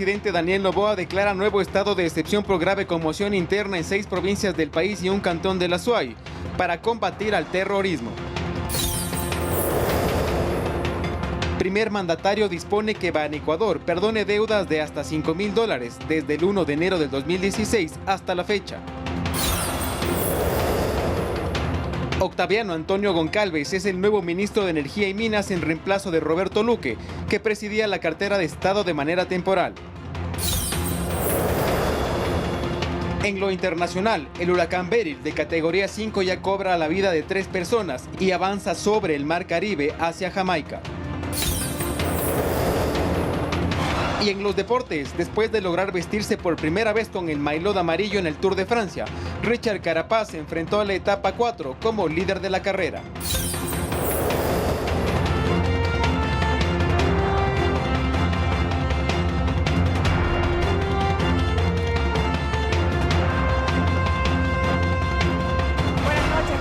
presidente Daniel Noboa declara nuevo estado de excepción por grave conmoción interna en 6 provincias del país y un cantón de la Azuay para combatir al terrorismo. Primer mandatario dispone que Banecuador perdone deudas de hasta $5.000 desde el 1 de enero del 2016 hasta la fecha. Octaviano Antonio Goncalves es el nuevo ministro de Energía y Minas en reemplazo de Roberto Luque, que presidía la cartera de Estado de manera temporal. En lo internacional, el huracán Beryl de categoría 5 ya cobra la vida de 3 personas y avanza sobre el mar Caribe hacia Jamaica. Y en los deportes, después de lograr vestirse por primera vez con el maillot amarillo en el Tour de Francia, Richard Carapaz se enfrentó a la etapa 4 como líder de la carrera.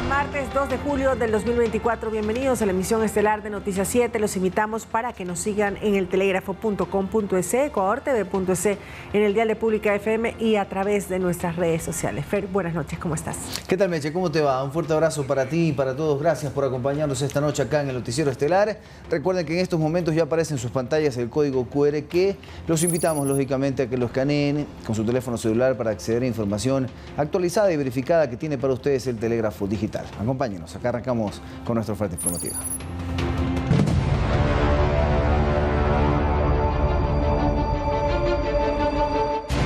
Martes 2 de julio del 2024, bienvenidos a la emisión estelar de Noticias 7. Los invitamos para que nos sigan en el telégrafo.com.es, ecuadortv.es, en el dial de Pública FM y a través de nuestras redes sociales. Fer, buenas noches, ¿cómo estás? ¿Qué tal, Meche? ¿Cómo te va? Un fuerte abrazo para ti y para todos. Gracias por acompañarnos esta noche acá en el Noticiero Estelar. Recuerden que en estos momentos ya aparece en sus pantallas el código QR que los invitamos, lógicamente, a que lo escaneen con su teléfono celular para acceder a información actualizada y verificada que tiene para ustedes el telégrafo digital. Acompáñenos, acá arrancamos con nuestra oferta informativa.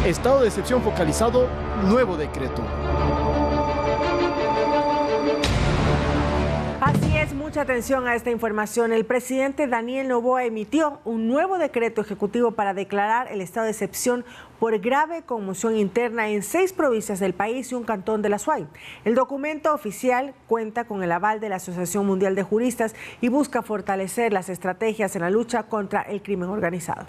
Estado de excepción focalizado, nuevo decreto. Así es, mucha atención a esta información. El presidente Daniel Noboa emitió un nuevo decreto ejecutivo para declarar el estado de excepción por grave conmoción interna en 6 provincias del país y un cantón de la Azuay. El documento oficial cuenta con el aval de la Asociación Mundial de Juristas y busca fortalecer las estrategias en la lucha contra el crimen organizado.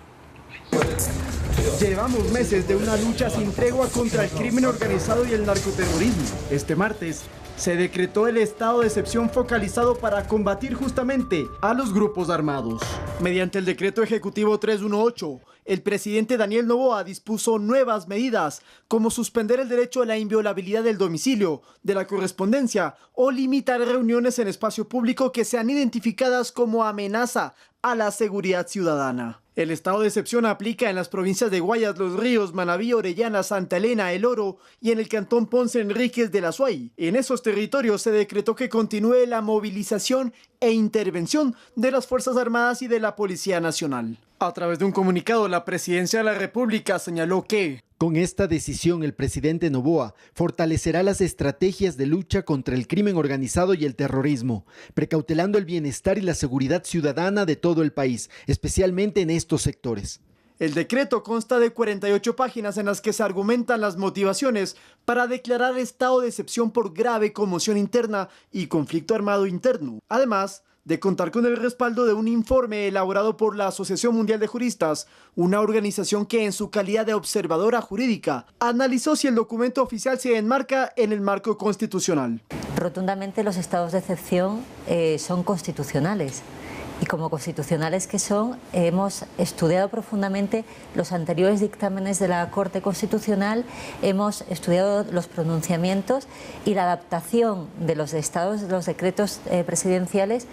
Llevamos meses de una lucha sin tregua contra el crimen organizado y el narcoterrorismo. Este martes se decretó el estado de excepción focalizado para combatir justamente a los grupos armados. Mediante el decreto ejecutivo 318, el presidente Daniel Noboa dispuso nuevas medidas, como suspender el derecho a la inviolabilidad del domicilio, de la correspondencia o limitar reuniones en espacio público que sean identificadas como amenaza a la seguridad ciudadana. El estado de excepción aplica en las provincias de Guayas, Los Ríos, Manabí, Orellana, Santa Elena, El Oro y en el cantón Ponce Enríquez de la Azuay. En esos territorios se decretó que continúe la movilización e intervención de las Fuerzas Armadas y de la Policía Nacional. A través de un comunicado, la Presidencia de la República señaló que con esta decisión, el presidente Noboa fortalecerá las estrategias de lucha contra el crimen organizado y el terrorismo, precautelando el bienestar y la seguridad ciudadana de todo el país, especialmente en estos sectores. El decreto consta de 48 páginas en las que se argumentan las motivaciones para declarar estado de excepción por grave conmoción interna y conflicto armado interno. Además de contar con el respaldo de un informe elaborado por la Asociación Mundial de Juristas, una organización que en su calidad de observadora jurídica analizó si el documento oficial se enmarca en el marco constitucional. Rotundamente los estados de excepción son constitucionales. Y como constitucionales que son, hemos estudiado profundamente los anteriores dictámenes de la Corte Constitucional, hemos estudiado los pronunciamientos y la adaptación de los estados, de los decretos presidenciales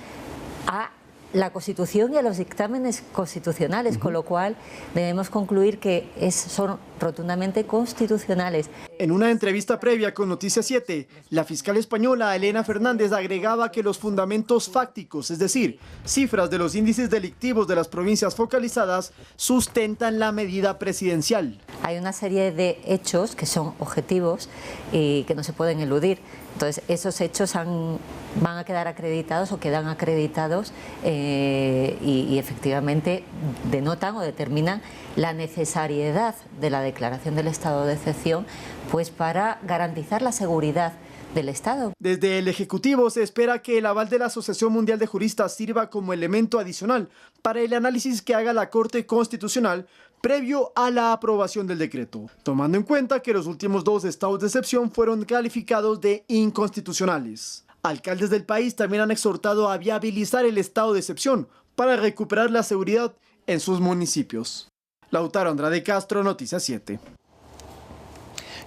a la Constitución y a los dictámenes constitucionales, con lo cual debemos concluir que son rotundamente constitucionales. En una entrevista previa con Noticias 7, la fiscal española Elena Fernández agregaba que los fundamentos fácticos, es decir, cifras de los índices delictivos de las provincias focalizadas, sustentan la medida presidencial. Hay una serie de hechos que son objetivos y que no se pueden eludir. Entonces, esos hechos van a quedar acreditados o quedan acreditados y efectivamente denotan o determinan la necesariedad de la declaración del estado de excepción, pues para garantizar la seguridad del Estado. Desde el Ejecutivo se espera que el aval de la Asociación Mundial de Juristas sirva como elemento adicional para el análisis que haga la Corte Constitucional previo a la aprobación del decreto, tomando en cuenta que los últimos 2 estados de excepción fueron calificados de inconstitucionales. Alcaldes del país también han exhortado a viabilizar el estado de excepción para recuperar la seguridad en sus municipios. Lautaro Andrade Castro, Noticias 7.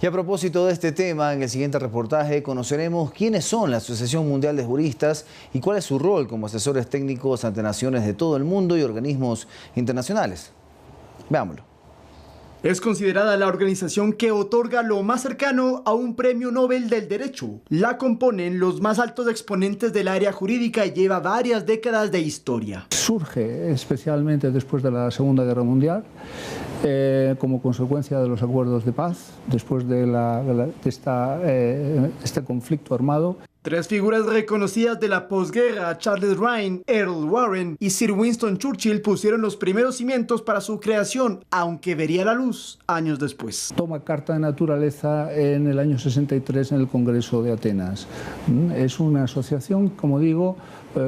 Y a propósito de este tema, en el siguiente reportaje conoceremos quiénes son la Asociación Mundial de Juristas y cuál es su rol como asesores técnicos ante naciones de todo el mundo y organismos internacionales. Veámoslo. Es considerada la organización que otorga lo más cercano a un premio Nobel del Derecho. La componen los más altos exponentes del área jurídica y lleva varias décadas de historia. Surge especialmente después de la Segunda Guerra Mundial, como consecuencia de los acuerdos de paz, después de este conflicto armado. Tres figuras reconocidas de la posguerra, Charles Ryan, Earl Warren y Sir Winston Churchill, pusieron los primeros cimientos para su creación, aunque vería la luz años después. Toma carta de naturaleza en el año 63 en el Congreso de Atenas. Es una asociación, como digo,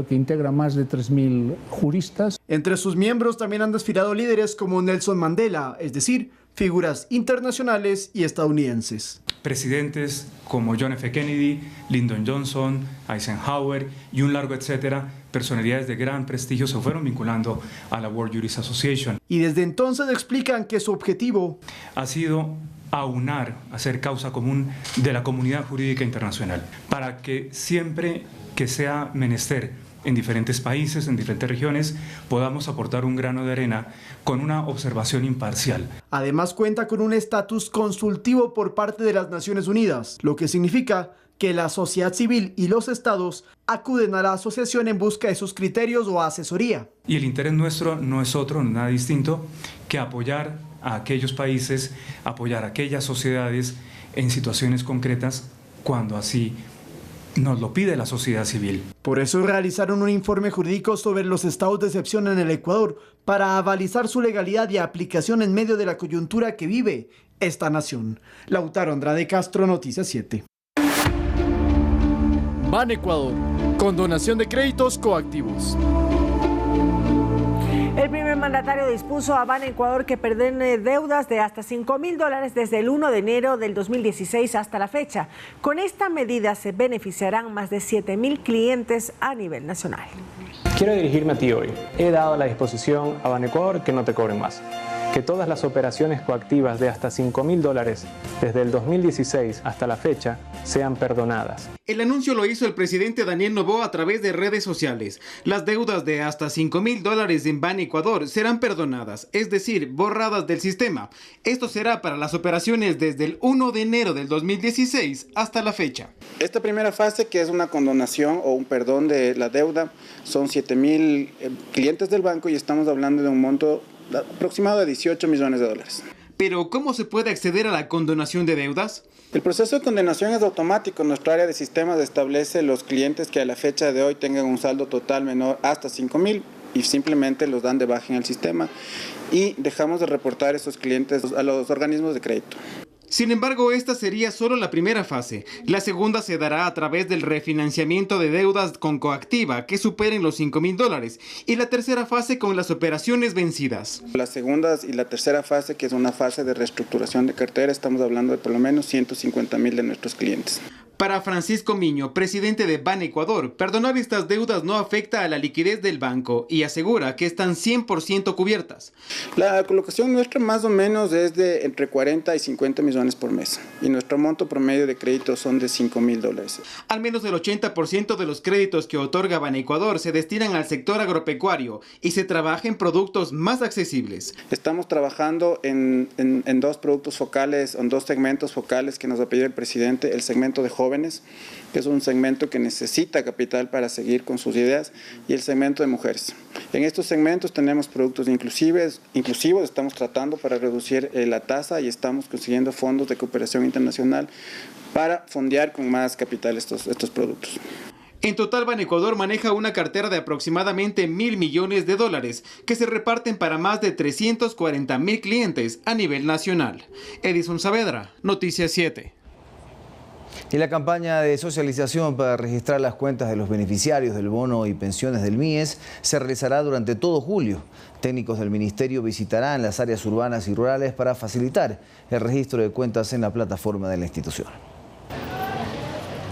que integra más de 3.000 juristas. Entre sus miembros también han desfilado líderes como Nelson Mandela, es decir, figuras internacionales y estadounidenses. Presidentes como John F. Kennedy, Lyndon Johnson, Eisenhower y un largo etcétera, personalidades de gran prestigio se fueron vinculando a la World Jurist Association. Y desde entonces explican que su objetivo ha sido aunar, hacer causa común de la comunidad jurídica internacional, para que siempre que sea menester en diferentes países, en diferentes regiones, podamos aportar un grano de arena con una observación imparcial. Además cuenta con un estatus consultivo por parte de las Naciones Unidas, lo que significa que la sociedad civil y los estados acuden a la asociación en busca de sus criterios o asesoría. Y el interés nuestro no es otro, nada distinto, que apoyar a aquellos países, apoyar a aquellas sociedades en situaciones concretas cuando así nos lo pide la sociedad civil. Por eso realizaron un informe jurídico sobre los estados de excepción en el Ecuador para avalizar su legalidad y aplicación en medio de la coyuntura que vive esta nación. Lautaro Andrade Castro, Noticias 7. Ban Ecuador, condonación de créditos coactivos. El primer mandatario dispuso a Ban Ecuador que perdone deudas de hasta $5.000 desde el 1 de enero del 2016 hasta la fecha. Con esta medida se beneficiarán más de 7.000 clientes a nivel nacional. Quiero dirigirme a ti hoy. He dado la disposición a Ban Ecuador que no te cobren más. Que todas las operaciones coactivas de hasta $5.000 desde el 2016 hasta la fecha sean perdonadas. El anuncio lo hizo el presidente Daniel Noboa a través de redes sociales. Las deudas de hasta $5.000 en Ban Ecuador serán perdonadas, es decir, borradas del sistema. Esto será para las operaciones desde el 1 de enero del 2016 hasta la fecha. Esta primera fase, que es una condonación o un perdón de la deuda, son 7.000 clientes del banco y estamos hablando de un monto aproximado de $18 millones. Pero, ¿cómo se puede acceder a la condonación de deudas? El proceso de condonación es automático. Nuestra área de sistemas establece los clientes que a la fecha de hoy tengan un saldo total menor hasta 5.000 y simplemente los dan de baja en el sistema y dejamos de reportar esos clientes a los organismos de crédito. Sin embargo, esta sería solo la primera fase. La segunda se dará a través del refinanciamiento de deudas con coactiva que superen los $5.000 y la tercera fase con las operaciones vencidas. La segunda y la tercera fase, que es una fase de reestructuración de cartera, estamos hablando de por lo menos 150.000 de nuestros clientes. Para Francisco Miño, presidente de Ban Ecuador, perdonar estas deudas no afecta a la liquidez del banco y asegura que están 100% cubiertas. La colocación nuestra más o menos es de entre 40 y 50 millones por mes y nuestro monto promedio de crédito son de $5.000. Al menos el 80% de los créditos que otorga Ban Ecuador se destinan al sector agropecuario y se trabaja en productos más accesibles. Estamos trabajando en dos productos focales, en dos segmentos focales que nos ha pedido el presidente, el segmento de jóvenes, que es un segmento que necesita capital para seguir con sus ideas, y el segmento de mujeres. En estos segmentos tenemos productos inclusivos, estamos tratando para reducir la tasa y estamos consiguiendo fondos de cooperación internacional para fondear con más capital estos productos. En total, Ban Ecuador maneja una cartera de aproximadamente $1.000 millones que se reparten para más de 340.000 clientes a nivel nacional. Edison Saavedra, Noticias 7. Y la campaña de socialización para registrar las cuentas de los beneficiarios del bono y pensiones del MIES se realizará durante todo julio. Técnicos del Ministerio visitarán las áreas urbanas y rurales para facilitar el registro de cuentas en la plataforma de la institución.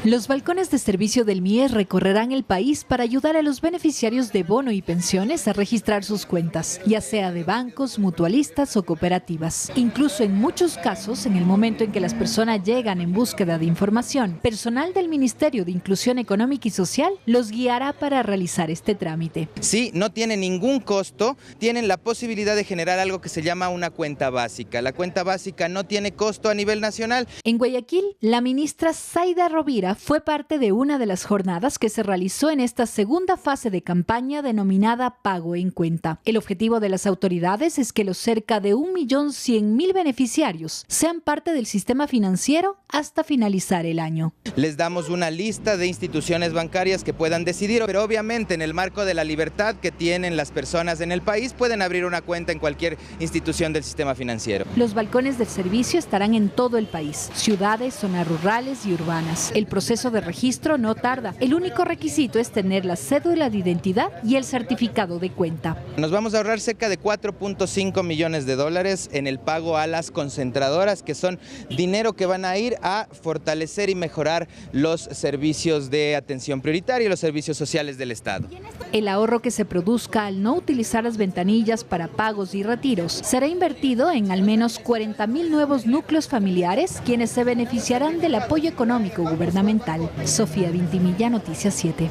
Los balcones de servicio del MIES recorrerán el país para ayudar a los beneficiarios de bono y pensiones a registrar sus cuentas, ya sea de bancos, mutualistas o cooperativas. Incluso en muchos casos, en el momento en que las personas llegan en búsqueda de información, personal del Ministerio de Inclusión Económica y Social los guiará para realizar este trámite. Sí, no tiene ningún costo, tienen la posibilidad de generar algo que se llama una cuenta básica. La cuenta básica no tiene costo a nivel nacional. En Guayaquil, la ministra Zaida Rovira fue parte de una de las jornadas que se realizó en esta segunda fase de campaña denominada Pago en Cuenta. El objetivo de las autoridades es que los cerca de 1.100.000 beneficiarios sean parte del sistema financiero hasta finalizar el año. Les damos una lista de instituciones bancarias que puedan decidir, pero obviamente en el marco de la libertad que tienen las personas en el país pueden abrir una cuenta en cualquier institución del sistema financiero. Los balcones del servicio estarán en todo el país, ciudades, zonas rurales y urbanas. El proceso de registro no tarda. El único requisito es tener la cédula de identidad y el certificado de cuenta. Nos vamos a ahorrar cerca de 4.5 millones de dólares en el pago a las concentradoras, que son dinero que van a ir a fortalecer y mejorar los servicios de atención prioritaria y los servicios sociales del Estado. El ahorro que se produzca al no utilizar las ventanillas para pagos y retiros será invertido en al menos 40.000 nuevos núcleos familiares, quienes se beneficiarán del apoyo económico gubernamental. Sofía Vintimilla, Noticias 7.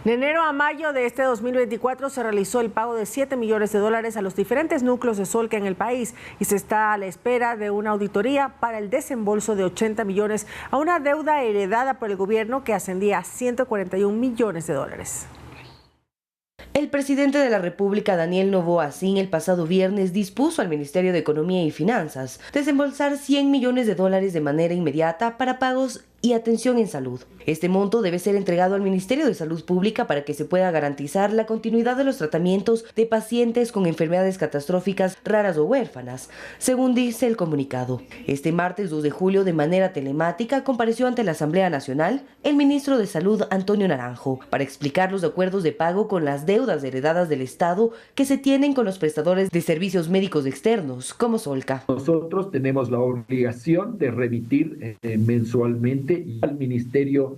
De enero a mayo de este 2024 se realizó el pago de 7 millones de dólares a los diferentes núcleos de Solca en el país y se está a la espera de una auditoría para el desembolso de 80 millones a una deuda heredada por el gobierno que ascendía a 141 millones de dólares. El presidente de la República, Daniel Noboa Sin, el pasado viernes dispuso al Ministerio de Economía y Finanzas desembolsar 100 millones de dólares de manera inmediata para pagos y atención en salud. Este monto debe ser entregado al Ministerio de Salud Pública para que se pueda garantizar la continuidad de los tratamientos de pacientes con enfermedades catastróficas raras o huérfanas, según dice el comunicado. Este martes 2 de julio, de manera telemática, compareció ante la Asamblea Nacional el ministro de Salud, Antonio Naranjo, para explicar los acuerdos de pago con las deudas heredadas del Estado que se tienen con los prestadores de servicios médicos externos, como Solca. Nosotros tenemos la obligación de remitir mensualmente al Ministerio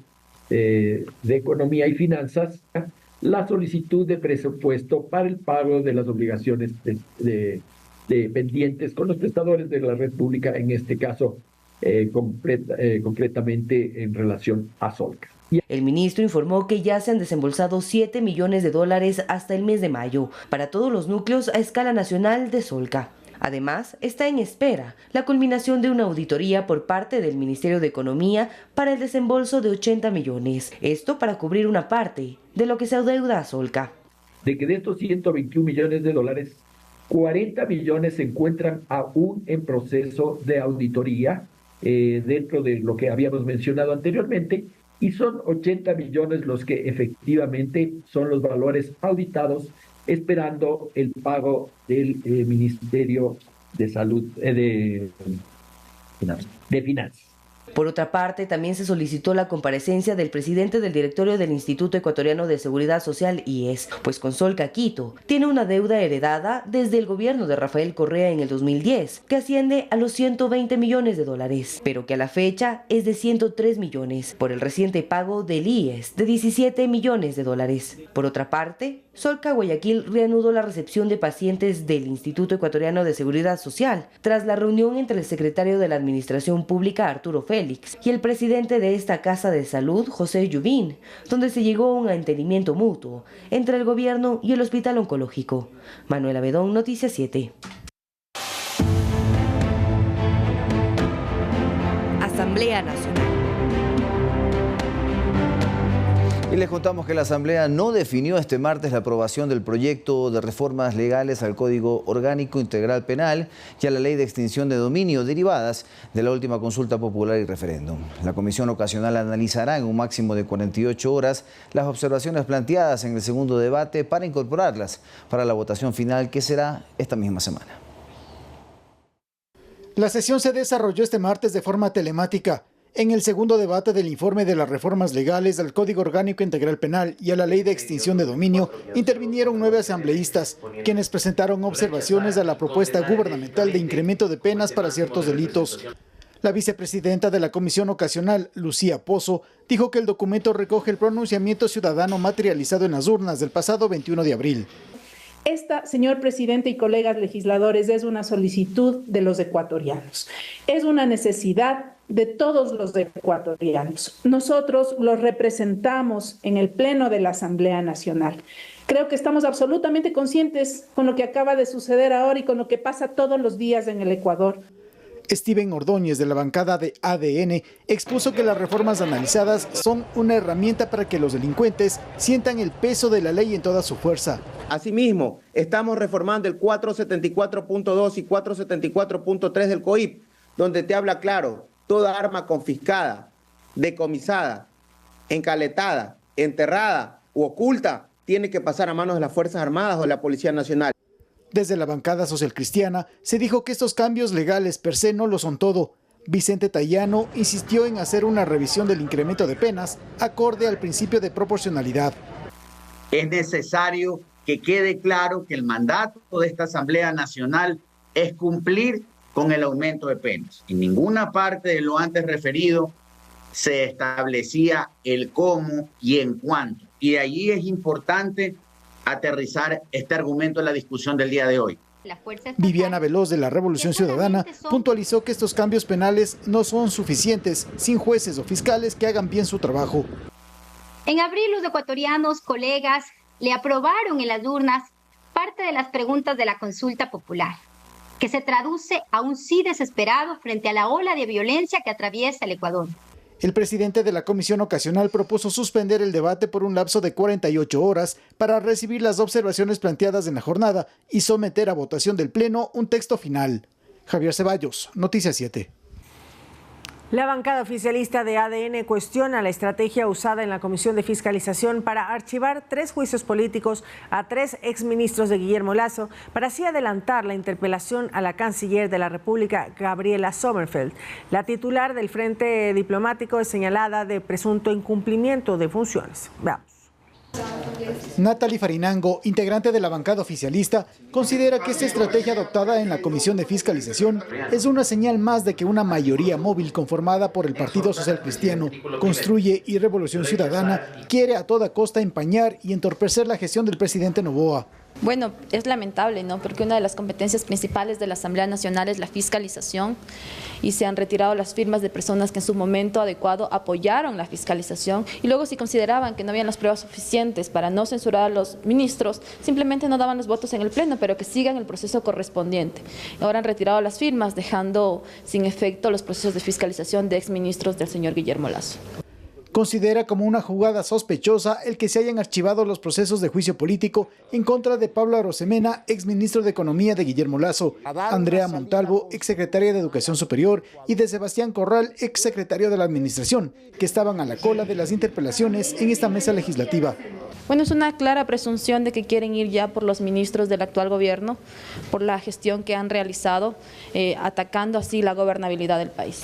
de Economía y Finanzas la solicitud de presupuesto para el pago de las obligaciones de pendientes con los prestadores de la red pública, en este caso concretamente en relación a Solca. El ministro informó que ya se han desembolsado 7 millones de dólares hasta el mes de mayo para todos los núcleos a escala nacional de Solca. Además, está en espera la culminación de una auditoría por parte del Ministerio de Economía para el desembolso de 80 millones. Esto para cubrir una parte de lo que se adeuda a Solca. De que de estos 121 millones de dólares, 40 millones se encuentran aún en proceso de auditoría dentro de lo que habíamos mencionado anteriormente, y son 80 millones los que efectivamente son los valores auditados, esperando el pago del Ministerio de Salud, de Finanzas. Por otra parte, también se solicitó la comparecencia del presidente del directorio del Instituto Ecuatoriano de Seguridad Social, IES, pues con Solca Quito tiene una deuda heredada desde el gobierno de Rafael Correa en el 2010, que asciende a los 120 millones de dólares, pero que a la fecha es de 103 millones, por el reciente pago del IES de 17 millones de dólares. Por otra parte, Solca Guayaquil reanudó la recepción de pacientes del Instituto Ecuatoriano de Seguridad Social tras la reunión entre el secretario de la Administración Pública, Arturo Félix, y el presidente de esta Casa de Salud, José Yubín, donde se llegó a un entendimiento mutuo entre el gobierno y el Hospital Oncológico. Manuela Bedón, Noticias 7. Asamblea Nacional. Y les contamos que la Asamblea no definió este martes la aprobación del proyecto de reformas legales al Código Orgánico Integral Penal y a la Ley de Extinción de Dominio derivadas de la última consulta popular y referéndum. La Comisión Ocasional analizará en un máximo de 48 horas las observaciones planteadas en el segundo debate para incorporarlas para la votación final, que será esta misma semana. La sesión se desarrolló este martes de forma telemática. En el segundo debate del informe de las reformas legales al Código Orgánico Integral Penal y a la Ley de Extinción de Dominio, intervinieron 9 asambleístas, quienes presentaron observaciones a la propuesta gubernamental de incremento de penas para ciertos delitos. La vicepresidenta de la Comisión Ocasional, Lucía Pozo, dijo que el documento recoge el pronunciamiento ciudadano materializado en las urnas del pasado 21 de abril. Esta, señor presidente y colegas legisladores, es una solicitud de los ecuatorianos. Es una necesidad de todos los ecuatorianos. Nosotros los representamos en el Pleno de la Asamblea Nacional. Creo que estamos absolutamente conscientes con lo que acaba de suceder ahora y con lo que pasa todos los días en el Ecuador. Steven Ordóñez, de la bancada de ADN, expuso que las reformas analizadas son una herramienta para que los delincuentes sientan el peso de la ley en toda su fuerza. Asimismo, estamos reformando el 474.2 y 474.3 del COIP, donde te habla claro, toda arma confiscada, decomisada, encaletada, enterrada u oculta tiene que pasar a manos de las Fuerzas Armadas o de la Policía Nacional. Desde la bancada socialcristiana se dijo que estos cambios legales per se no lo son todo. Vicente Tayano insistió en hacer una revisión del incremento de penas acorde al principio de proporcionalidad. Es necesario que quede claro que el mandato de esta Asamblea Nacional es cumplir con el aumento de penas. En ninguna parte de lo antes referido se establecía el cómo y en cuánto. Y de allí es importante aterrizar este argumento en la discusión del día de hoy. Viviana Veloz, de la Revolución Ciudadana, puntualizó que estos cambios penales no son suficientes sin jueces o fiscales que hagan bien su trabajo. En abril, los ecuatorianos, colegas, le aprobaron en las urnas parte de las preguntas de la consulta popular, que se traduce a un sí desesperado frente a la ola de violencia que atraviesa el Ecuador. El presidente de la Comisión Ocasional propuso suspender el debate por un lapso de 48 horas para recibir las observaciones planteadas en la jornada y someter a votación del Pleno un texto final. Javier Ceballos, Noticias 7. La bancada oficialista de ADN cuestiona la estrategia usada en la Comisión de Fiscalización para archivar 3 juicios políticos a 3 exministros de Guillermo Lasso, para así adelantar la interpelación a la canciller de la República, Gabriela Sommerfeld. La titular del Frente Diplomático es señalada de presunto incumplimiento de funciones. Veamos. Natalie Farinango, integrante de la bancada oficialista, considera que esta estrategia adoptada en la Comisión de Fiscalización es una señal más de que una mayoría móvil conformada por el Partido Social Cristiano, Construye y Revolución Ciudadana quiere a toda costa empañar y entorpecer la gestión del presidente Noboa. Bueno, es lamentable, ¿no? Porque una de las competencias principales de la Asamblea Nacional es la fiscalización y se han retirado las firmas de personas que en su momento adecuado apoyaron la fiscalización y luego si consideraban que no habían las pruebas suficientes para no censurar a los ministros, simplemente no daban los votos en el Pleno, pero que sigan el proceso correspondiente. Ahora han retirado las firmas, dejando sin efecto los procesos de fiscalización de exministros del señor Guillermo Lasso. Considera como una jugada sospechosa el que se hayan archivado los procesos de juicio político en contra de Pablo Arosemena, exministro de Economía de Guillermo Lasso, Andrea Montalvo, exsecretaria de Educación Superior, y de Sebastián Corral, exsecretario de la Administración, que estaban a la cola de las interpelaciones en esta mesa legislativa. Bueno, es una clara presunción de que quieren ir ya por los ministros del actual gobierno, por la gestión que han realizado, atacando así la gobernabilidad del país.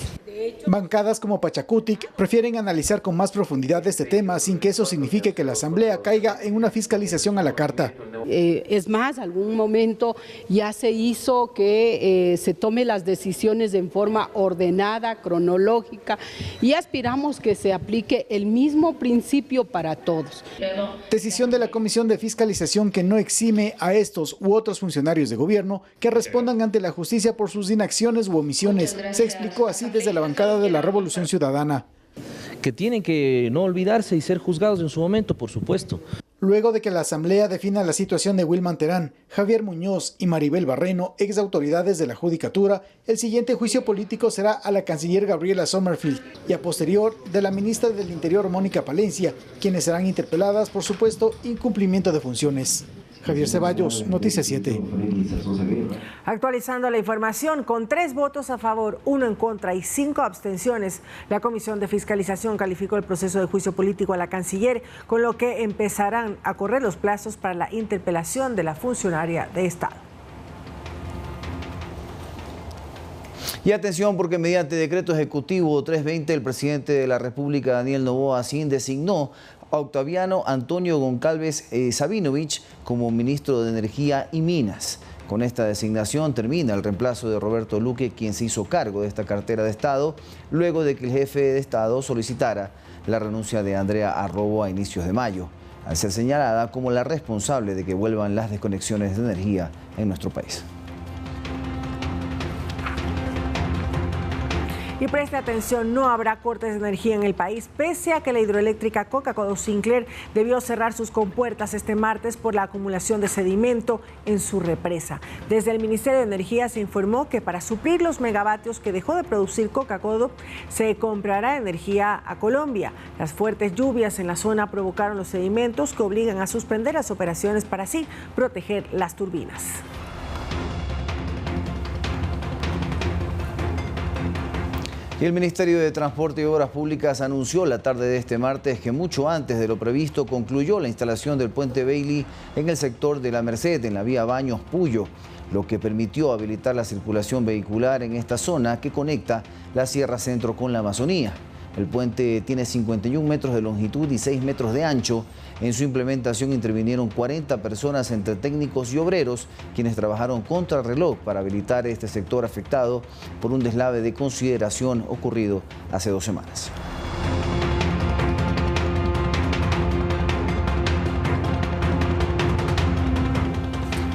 Bancadas como Pachacutic prefieren analizar con más profundidad este tema sin que eso signifique que la Asamblea caiga en una fiscalización a la carta. Es más, algún momento ya se hizo que se tome las decisiones en forma ordenada, cronológica, y aspiramos que se aplique el mismo principio para todos. Decisión de la Comisión de Fiscalización que no exime a estos u otros funcionarios de gobierno que respondan ante la justicia por sus inacciones u omisiones. Se explicó así desde la bancada de la Revolución Ciudadana. Que tienen que no olvidarse y ser juzgados en su momento, por supuesto. Luego de que la Asamblea defina la situación de Wilman Terán, Javier Muñoz y Maribel Barreno, ex autoridades de la Judicatura, el siguiente juicio político será a la canciller Gabriela Sommerfeld y a posterior de la ministra del Interior Mónica Palencia, quienes serán interpeladas por supuesto incumplimiento de funciones. Javier Ceballos, Noticias 7. Actualizando la información, con 3 votos a favor, 1 en contra y 5 abstenciones, la Comisión de Fiscalización calificó el proceso de juicio político a la canciller, con lo que empezarán a correr los plazos para la interpelación de la funcionaria de Estado. Y atención, porque mediante decreto ejecutivo 320, el presidente de la República, Daniel Noboa Sin, designó a Octaviano Antonio Goncalves Sabinovich como ministro de Energía y Minas. Con esta designación termina el reemplazo de Roberto Luque, quien se hizo cargo de esta cartera de Estado, luego de que el jefe de Estado solicitara la renuncia de Andrea Arrobo a inicios de mayo, al ser señalada como la responsable de que vuelvan las desconexiones de energía en nuestro país. Y preste atención, no habrá cortes de energía en el país, pese a que la hidroeléctrica Coca-Codo-Sinclair debió cerrar sus compuertas este martes por la acumulación de sedimento en su represa. Desde el Ministerio de Energía se informó que para suplir los megavatios que dejó de producir Coca-Codo, se comprará energía a Colombia. Las fuertes lluvias en la zona provocaron los sedimentos que obligan a suspender las operaciones para así proteger las turbinas. Y el Ministerio de Transporte y Obras Públicas anunció la tarde de este martes que mucho antes de lo previsto concluyó la instalación del puente Bailey en el sector de la Merced, en la vía Baños-Puyo, lo que permitió habilitar la circulación vehicular en esta zona que conecta la Sierra Centro con la Amazonía. El puente tiene 51 metros de longitud y 6 metros de ancho. En su implementación intervinieron 40 personas entre técnicos y obreros, quienes trabajaron contrarreloj para habilitar este sector afectado por un deslave de consideración ocurrido hace 2 semanas.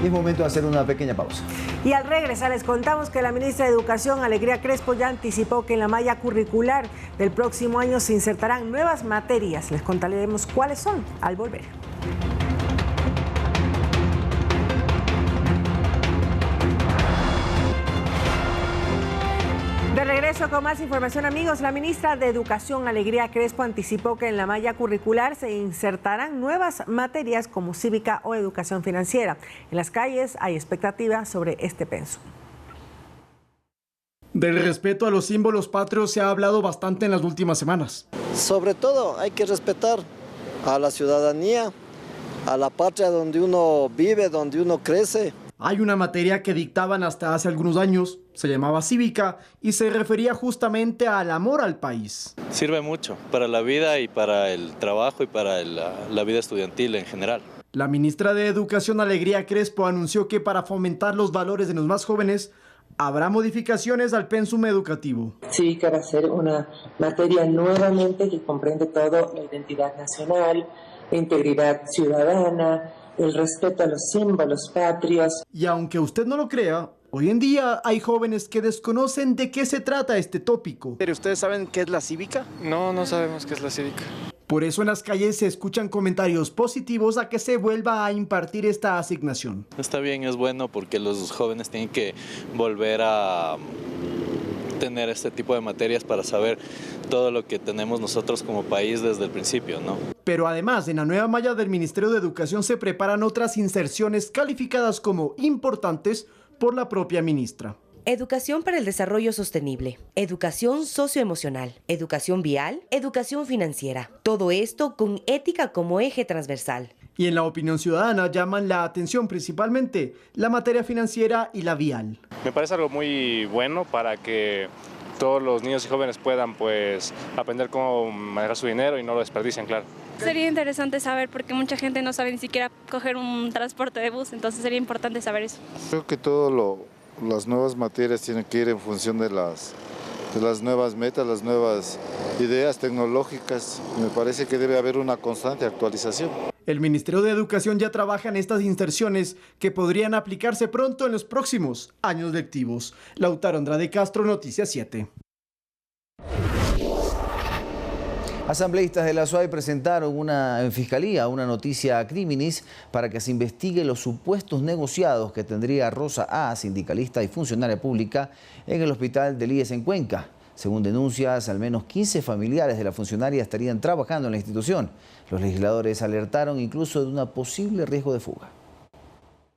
Y es momento de hacer una pequeña pausa. Y al regresar les contamos que la ministra de Educación, Alegría Crespo, ya anticipó que en la malla curricular del próximo año se insertarán nuevas materias. Les contaremos cuáles son al volver. De regreso con más información, amigos. La ministra de Educación, Alegría Crespo, anticipó que en la malla curricular se insertarán nuevas materias como cívica o educación financiera. En las calles hay expectativa sobre este penso. Del respeto a los símbolos patrios se ha hablado bastante en las últimas semanas. Sobre todo hay que respetar a la ciudadanía, a la patria donde uno vive, donde uno crece. Hay una materia que dictaban hasta hace algunos años, se llamaba cívica y se refería justamente al amor al país. Sirve mucho para la vida y para el trabajo y para la vida estudiantil en general. La ministra de Educación, Alegría Crespo, anunció que para fomentar los valores de los más jóvenes habrá modificaciones al pensum educativo. Cívica va a ser una materia nuevamente que comprende todo: la identidad nacional, la integridad ciudadana, el respeto a los símbolos patrios. Y aunque usted no lo crea, hoy en día hay jóvenes que desconocen de qué se trata este tópico. ¿Pero ustedes saben qué es la cívica? No, no sabemos qué es la cívica. Por eso en las calles se escuchan comentarios positivos a que se vuelva a impartir esta asignación. Está bien, es bueno porque los jóvenes tienen que volver a tener este tipo de materias para saber todo lo que tenemos nosotros como país desde el principio, ¿no? Pero además, en la nueva malla del Ministerio de Educación se preparan otras inserciones calificadas como importantes por la propia ministra. Educación para el desarrollo sostenible, educación socioemocional, educación vial, educación financiera. Todo esto con ética como eje transversal. Y en la opinión ciudadana llaman la atención principalmente la materia financiera y la vial. Me parece algo muy bueno para que todos los niños y jóvenes puedan aprender cómo manejar su dinero y no lo desperdicien, claro. Sería interesante saber porque mucha gente no sabe ni siquiera coger un transporte de bus, entonces sería importante saber eso. Creo que las nuevas materias tienen que ir en función de las nuevas metas, las nuevas ideas tecnológicas. Me parece que debe haber una constante actualización. El Ministerio de Educación ya trabaja en estas inserciones que podrían aplicarse pronto en los próximos años lectivos. Lautaro Andrade Castro, Noticias 7. Asambleístas de la SUAY presentaron en Fiscalía una noticia a criminis para que se investigue los supuestos negociados que tendría Rosa A., sindicalista y funcionaria pública, en el hospital del IES en Cuenca. Según denuncias, al menos 15 familiares de la funcionaria estarían trabajando en la institución. Los legisladores alertaron incluso de un posible riesgo de fuga.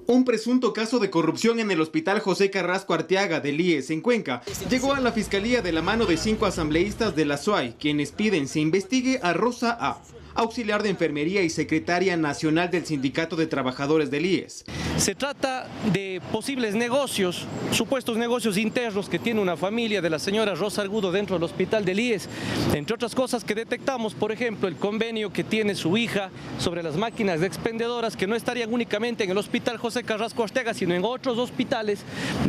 Un presunto caso de corrupción en el Hospital José Carrasco Arteaga del IES en Cuenca llegó a la Fiscalía de la mano de 5 asambleístas de la SUAY, quienes piden se investigue a Rosa A., auxiliar de enfermería y secretaria nacional del Sindicato de Trabajadores del IES. Se trata de posibles negocios, supuestos negocios internos que tiene una familia de la señora Rosa Argudo dentro del hospital del IES. Entre otras cosas que detectamos, por ejemplo, el convenio que tiene su hija sobre las máquinas expendedoras que no estarían únicamente en el Hospital José Carrasco Arteaga, sino en otros hospitales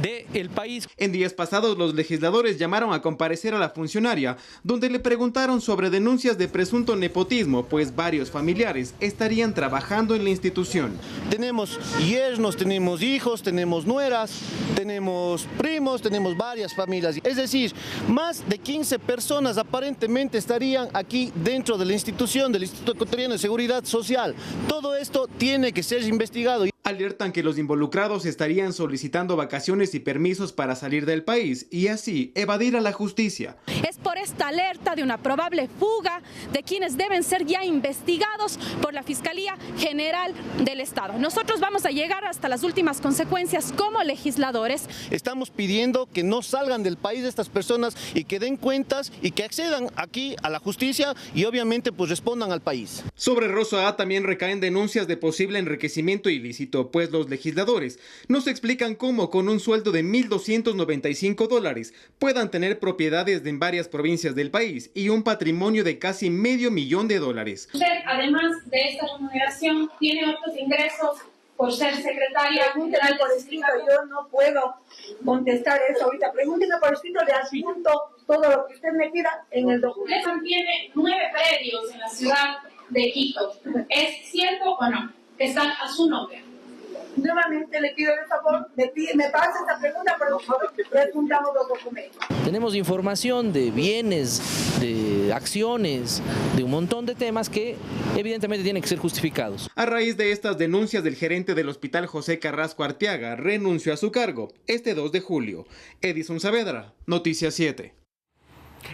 del país. En días pasados, los legisladores llamaron a comparecer a la funcionaria, donde le preguntaron sobre denuncias de presunto nepotismo, pues varios familiares estarían trabajando en la institución. Tenemos yernos, tenemos hijos, tenemos nueras, tenemos primos, tenemos varias familias. Es decir, más de 15 personas aparentemente estarían aquí dentro de la institución del Instituto Ecuatoriano de Seguridad Social. Todo esto tiene que ser investigado. Alertan que los involucrados estarían solicitando vacaciones y permisos para salir del país y así evadir a la justicia. Es por esta alerta de una probable fuga de quienes deben ser ya investigados por la Fiscalía General del Estado. Nosotros vamos a llegar hasta las últimas consecuencias como legisladores. Estamos pidiendo que no salgan del país estas personas y que den cuentas y que accedan aquí a la justicia y obviamente pues respondan al país. Sobre Rosa A también recaen denuncias de posible enriquecimiento ilícito, pues los legisladores nos explican cómo con un sueldo de $1,295 puedan tener propiedades en varias provincias del país y un patrimonio de casi $500,000. Usted, además de esta remuneración, tiene otros ingresos por ser secretaria. Pregúnteme por escrito, yo no puedo contestar eso ahorita. Pregúnteme por escrito, le adjunto todo lo que usted me pida en el documento. Usted mantiene 9 predios en la ciudad de Quito. ¿Es cierto o no? Están a su nombre. Nuevamente le pido el favor, me pasa esta pregunta, pero le juntamos los documentos. Tenemos información de bienes, de acciones, de un montón de temas que evidentemente tienen que ser justificados. A raíz de estas denuncias del gerente del Hospital José Carrasco Arteaga renunció a su cargo este 2 de julio. Edison Saavedra, Noticias 7.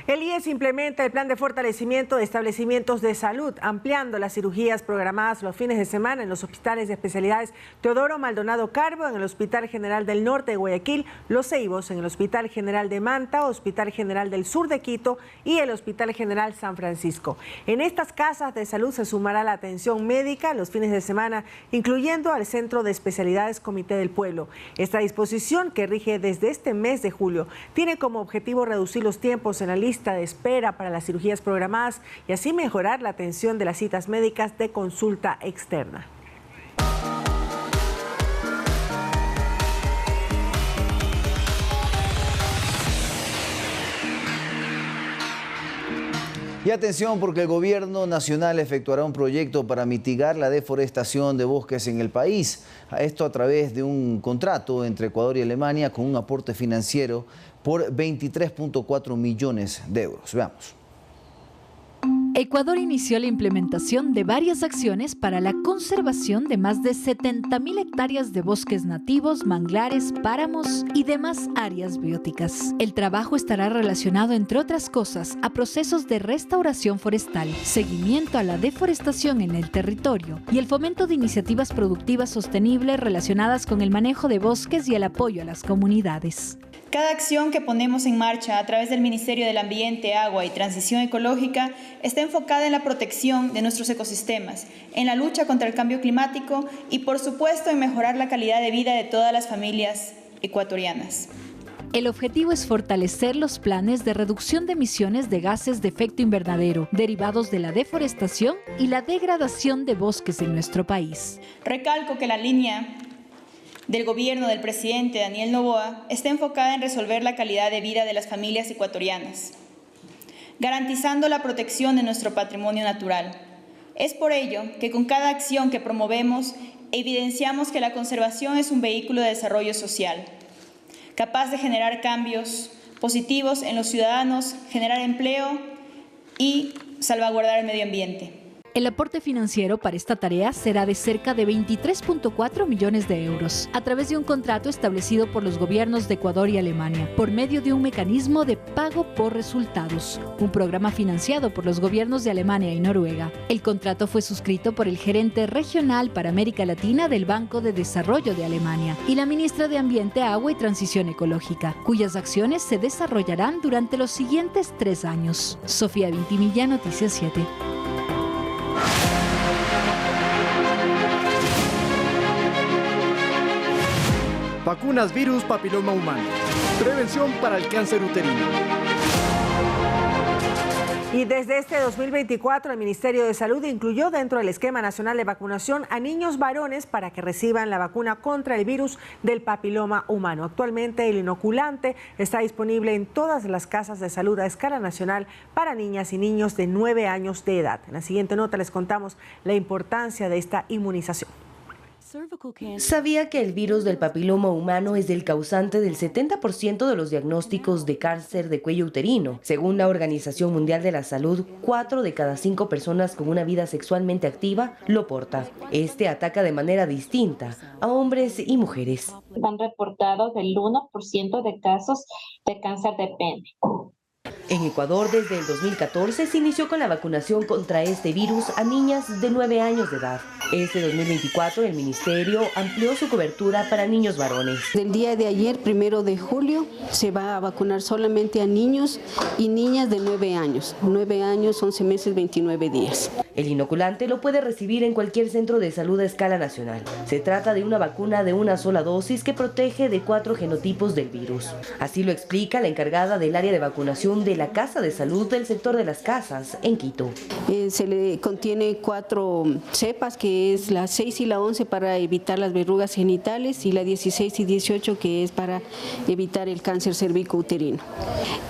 El IES implementa el plan de fortalecimiento de establecimientos de salud, ampliando las cirugías programadas los fines de semana en los hospitales de especialidades Teodoro Maldonado Carbo, en el Hospital General del Norte de Guayaquil, Los Ceibos, en el Hospital General de Manta, Hospital General del Sur de Quito y el Hospital General San Francisco. En estas casas de salud se sumará la atención médica los fines de semana, incluyendo al Centro de Especialidades Comité del Pueblo. Esta disposición, que rige desde este mes de julio, tiene como objetivo reducir los tiempos en la lista de espera para las cirugías programadas y así mejorar la atención de las citas médicas de consulta externa. Y atención, porque el gobierno nacional efectuará un proyecto para mitigar la deforestación de bosques en el país. Esto a través de un contrato entre Ecuador y Alemania con un aporte financiero por 23.4 millones de euros. Veamos. Ecuador inició la implementación de varias acciones para la conservación de más de 70.000 hectáreas de bosques nativos, manglares, páramos y demás áreas bióticas. El trabajo estará relacionado, entre otras cosas, a procesos de restauración forestal, seguimiento a la deforestación en el territorio y el fomento de iniciativas productivas sostenibles relacionadas con el manejo de bosques y el apoyo a las comunidades. Cada acción que ponemos en marcha a través del Ministerio del Ambiente, Agua y Transición Ecológica está enfocada en la protección de nuestros ecosistemas, en la lucha contra el cambio climático y, por supuesto, en mejorar la calidad de vida de todas las familias ecuatorianas. El objetivo es fortalecer los planes de reducción de emisiones de gases de efecto invernadero derivados de la deforestación y la degradación de bosques en nuestro país. Recalco que la línea del gobierno del presidente Daniel Noboa está enfocada en resolver la calidad de vida de las familias ecuatorianas, garantizando la protección de nuestro patrimonio natural. Es por ello que con cada acción que promovemos evidenciamos que la conservación es un vehículo de desarrollo social, capaz de generar cambios positivos en los ciudadanos, generar empleo y salvaguardar el medio ambiente. El aporte financiero para esta tarea será de cerca de 23.4 millones de euros, a través de un contrato establecido por los gobiernos de Ecuador y Alemania, por medio de un mecanismo de pago por resultados, un programa financiado por los gobiernos de Alemania y Noruega. El contrato fue suscrito por el gerente regional para América Latina del Banco de Desarrollo de Alemania y la ministra de Ambiente, Agua y Transición Ecológica, cuyas acciones se desarrollarán durante los siguientes 3 años. Sofía Vintimilla, Noticias 7. Vacunas virus papiloma humano. Prevención para el cáncer uterino. Y desde este 2024, el Ministerio de Salud incluyó dentro del esquema nacional de vacunación a niños varones para que reciban la vacuna contra el virus del papiloma humano. Actualmente el inoculante está disponible en todas las casas de salud a escala nacional para niñas y niños de 9 años de edad. En la siguiente nota les contamos la importancia de esta inmunización. ¿Sabía que el virus del papiloma humano es el causante del 70% de los diagnósticos de cáncer de cuello uterino? Según la Organización Mundial de la Salud, 4 de cada 5 personas con una vida sexualmente activa lo porta. Este ataca de manera distinta a hombres y mujeres. Han reportado el 1% de casos de cáncer de pene. En Ecuador, desde el 2014, se inició con la vacunación contra este virus a niñas de 9 años de edad. Este 2024, el Ministerio amplió su cobertura para niños varones. El día de ayer, 1 de julio, se va a vacunar solamente a niños y niñas de 9 años. 9 años, 11 meses, 29 días. El inoculante lo puede recibir en cualquier centro de salud a escala nacional. Se trata de una vacuna de una sola dosis que protege de 4 genotipos del virus. Así lo explica la encargada del área de vacunación de la Casa de Salud del sector de las casas en Quito. Se le contiene 4 cepas, que es la 6 y la 11 para evitar las verrugas genitales y la 16 y 18 que es para evitar el cáncer cervicouterino.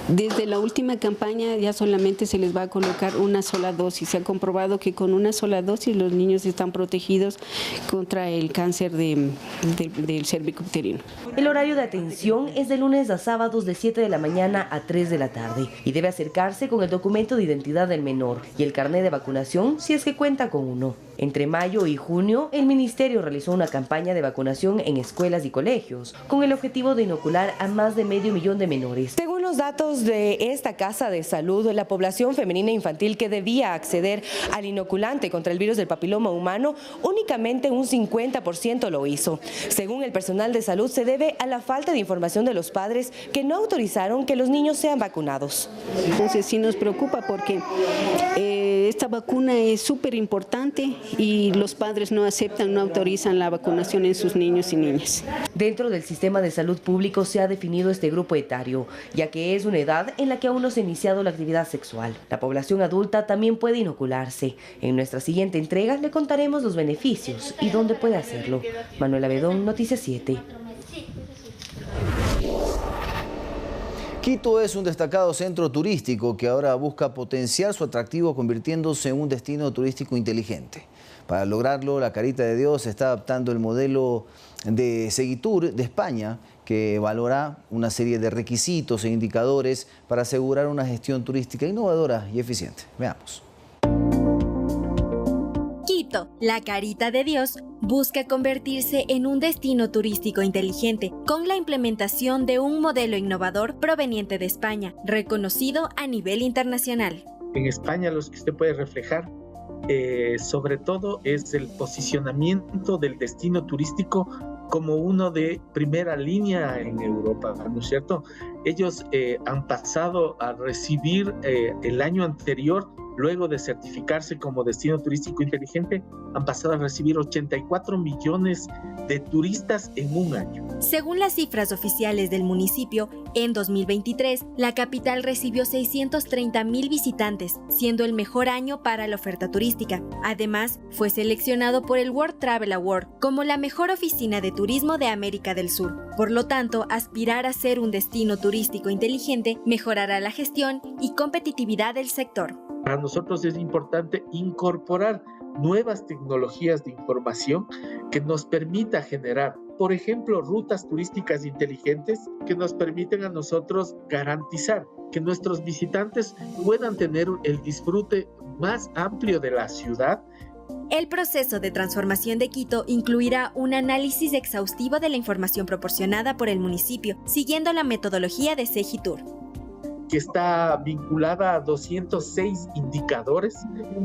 Desde la última campaña ya solamente se les va a colocar una sola dosis. Se ha comprobado que con una sola dosis los niños están protegidos contra el cáncer del cervicouterino. El horario de atención es de lunes a sábados de 7 de la mañana a 3 de la tarde y debe acercarse con el documento de identidad del menor y el carnet de vacunación si es que cuenta con uno. Entre mayo y junio, el Ministerio realizó una campaña de vacunación en escuelas y colegios con el objetivo de inocular a más de 500,000 de menores. Según los datos de esta Casa de Salud, la población femenina infantil que debía acceder al inoculante contra el virus del papiloma humano, únicamente un 50% lo hizo. Según el personal de salud, se debe a la falta de información de los padres que no autorizaron que los niños sean vacunados. Entonces sí nos preocupa porque esta vacuna es súper importante y los padres no aceptan, no autorizan la vacunación en sus niños y niñas. Dentro del sistema de salud público se ha definido este grupo etario, ya que es una edad en la que aún no se ha iniciado la actividad sexual. La población adulta también puede inocularse. En nuestra siguiente entrega le contaremos los beneficios y dónde puede hacerlo. Manuela Bedón, Noticias 7. Quito es un destacado centro turístico que ahora busca potenciar su atractivo convirtiéndose en un destino turístico inteligente. Para lograrlo, la Carita de Dios está adaptando el modelo de Seguitur de España, que valora una serie de requisitos e indicadores para asegurar una gestión turística innovadora y eficiente. Veamos. Quito, la Carita de Dios, busca convertirse en un destino turístico inteligente con la implementación de un modelo innovador proveniente de España, reconocido a nivel internacional. En España lo que usted puede reflejar sobre todo es el posicionamiento del destino turístico como uno de primera línea en Europa, ¿no es cierto? Ellos han pasado a recibir el año anterior, luego de certificarse como destino turístico inteligente, han pasado a recibir 84 millones de turistas en un año. Según las cifras oficiales del municipio, en 2023, la capital recibió 630,000 visitantes, siendo el mejor año para la oferta turística. Además, fue seleccionado por el World Travel Award como la mejor oficina de turismo de América del Sur. Por lo tanto, aspirar a ser un destino turístico inteligente mejorará la gestión y competitividad del sector. Para nosotros es importante incorporar nuevas tecnologías de información que nos permita generar, por ejemplo, rutas turísticas inteligentes que nos permiten a nosotros garantizar que nuestros visitantes puedan tener el disfrute más amplio de la ciudad. El proceso de transformación de Quito incluirá un análisis exhaustivo de la información proporcionada por el municipio, siguiendo la metodología de Seguitur, que está vinculada a 206 indicadores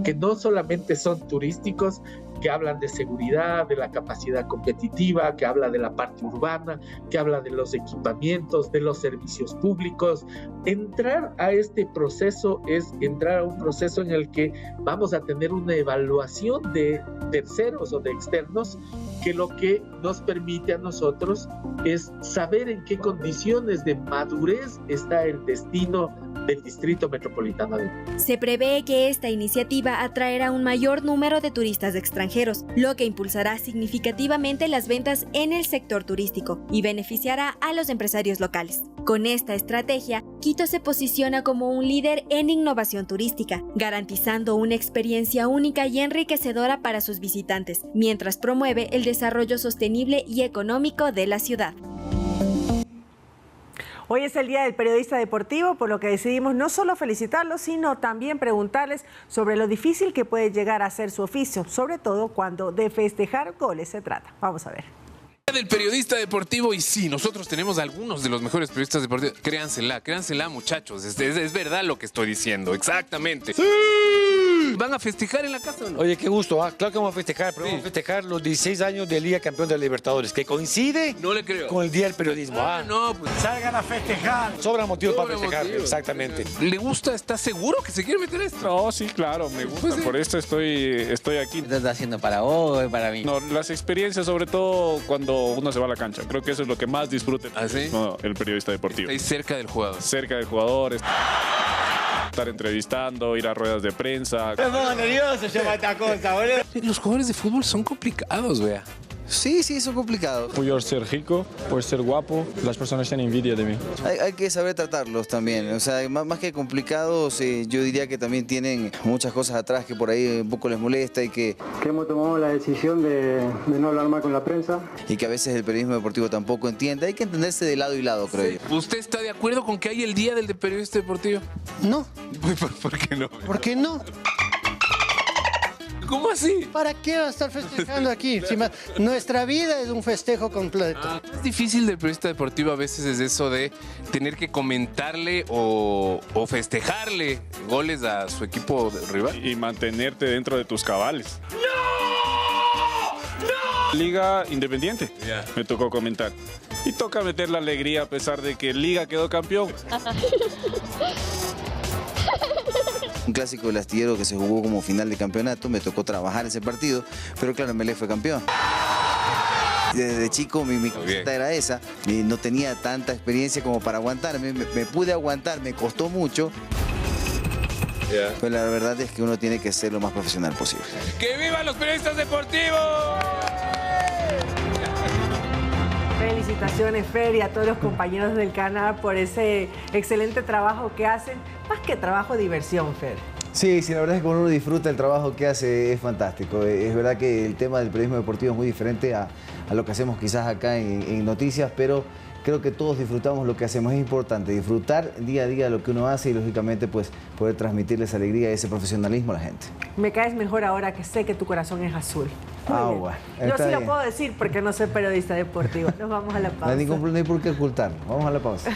que no solamente son turísticos, que hablan de seguridad, de la capacidad competitiva, que habla de la parte urbana, que habla de los equipamientos, de los servicios públicos. Entrar a este proceso es entrar a un proceso en el que vamos a tener una evaluación de terceros o de externos que lo que nos permite a nosotros es saber en qué condiciones de madurez está el destino del Distrito Metropolitano de Lima. Se prevé que esta iniciativa atraerá un mayor número de turistas extranjeros, lo que impulsará significativamente las ventas en el sector turístico y beneficiará a los empresarios locales. Con esta estrategia, Quito se posiciona como un líder en innovación turística, garantizando una experiencia única y enriquecedora para sus visitantes, mientras promueve el desarrollo sostenible y económico de la ciudad. Hoy es el Día del Periodista Deportivo, por lo que decidimos no solo felicitarlos, sino también preguntarles sobre lo difícil que puede llegar a ser su oficio, sobre todo cuando de festejar goles se trata. Vamos a ver. Del periodista deportivo, y sí, nosotros tenemos algunos de los mejores periodistas deportivos. Créansela, muchachos, es verdad lo que estoy diciendo, exactamente. ¡Sí! ¿Van a festejar en la casa o no? Oye, qué gusto, claro que vamos a festejar, pero vamos a festejar los 16 años de Liga Campeón de la Libertadores, que coincide no le creo. Con el Día del Periodismo. No, pues. Salgan a festejar. Sobran motivos para festejar, exactamente. ¿Le gusta? ¿Está seguro que se quiere meter esto? No, sí, claro, me gusta, pues, por esto estoy aquí. ¿Qué estás haciendo para vos, para mí? No, las experiencias, sobre todo cuando uno se va a la cancha. Creo que eso es lo que más disfrute. ¿Ah, sí? No, el periodista deportivo. Ahí cerca del jugador. Cerca del jugador. Estar entrevistando, ir a ruedas de prensa. Me pongo nervioso, llama esta cosa, boludo. Los jugadores de fútbol son complicados, vea. Sí, son complicados. Por ser rico, por ser guapo, las personas tienen envidia de mí. Hay que saber tratarlos también. O sea, más que complicados, yo diría que también tienen muchas cosas atrás que por ahí un poco les molesta y que hemos tomado la decisión de no hablar más con la prensa. Y que a veces el periodismo deportivo tampoco entiende. Hay que entenderse de lado y lado, creo yo. ¿Usted está de acuerdo con que hay el Día del Periodista Deportivo? No. ¿Por qué no? ¿Por qué no? ¿Cómo así? ¿Para qué va a estar festejando aquí? Nuestra vida es un festejo completo. Es difícil del periodista deportivo a veces es eso de tener que comentarle o festejarle goles a su equipo rival. Y mantenerte dentro de tus cabales. ¡No! Liga Independiente, me tocó comentar. Y toca meter la alegría a pesar de que Liga quedó campeón. Un clásico del Astillero que se jugó como final de campeonato, me tocó trabajar ese partido, pero claro, Melé fue campeón. Desde chico mi cosita era esa, y no tenía tanta experiencia como para aguantarme, me pude aguantar, me costó mucho. Pero la verdad es que uno tiene que ser lo más profesional posible. ¡Que vivan los periodistas deportivos! Felicitaciones, Fer, y a todos los compañeros del canal por ese excelente trabajo que hacen. Más que trabajo, diversión, Fer. Sí, la verdad es que cuando uno disfruta el trabajo que hace es fantástico. Es verdad que el tema del periodismo deportivo es muy diferente a lo que hacemos quizás acá en noticias, pero creo que todos disfrutamos lo que hacemos. Es importante disfrutar día a día lo que uno hace y lógicamente pues poder transmitirles alegría y ese profesionalismo a la gente. Me caes mejor ahora que sé que tu corazón es azul. Bueno. Yo sí lo puedo decir porque no soy periodista deportivo. Nos vamos a la pausa. No hay por qué ocultarlo. Vamos a la pausa.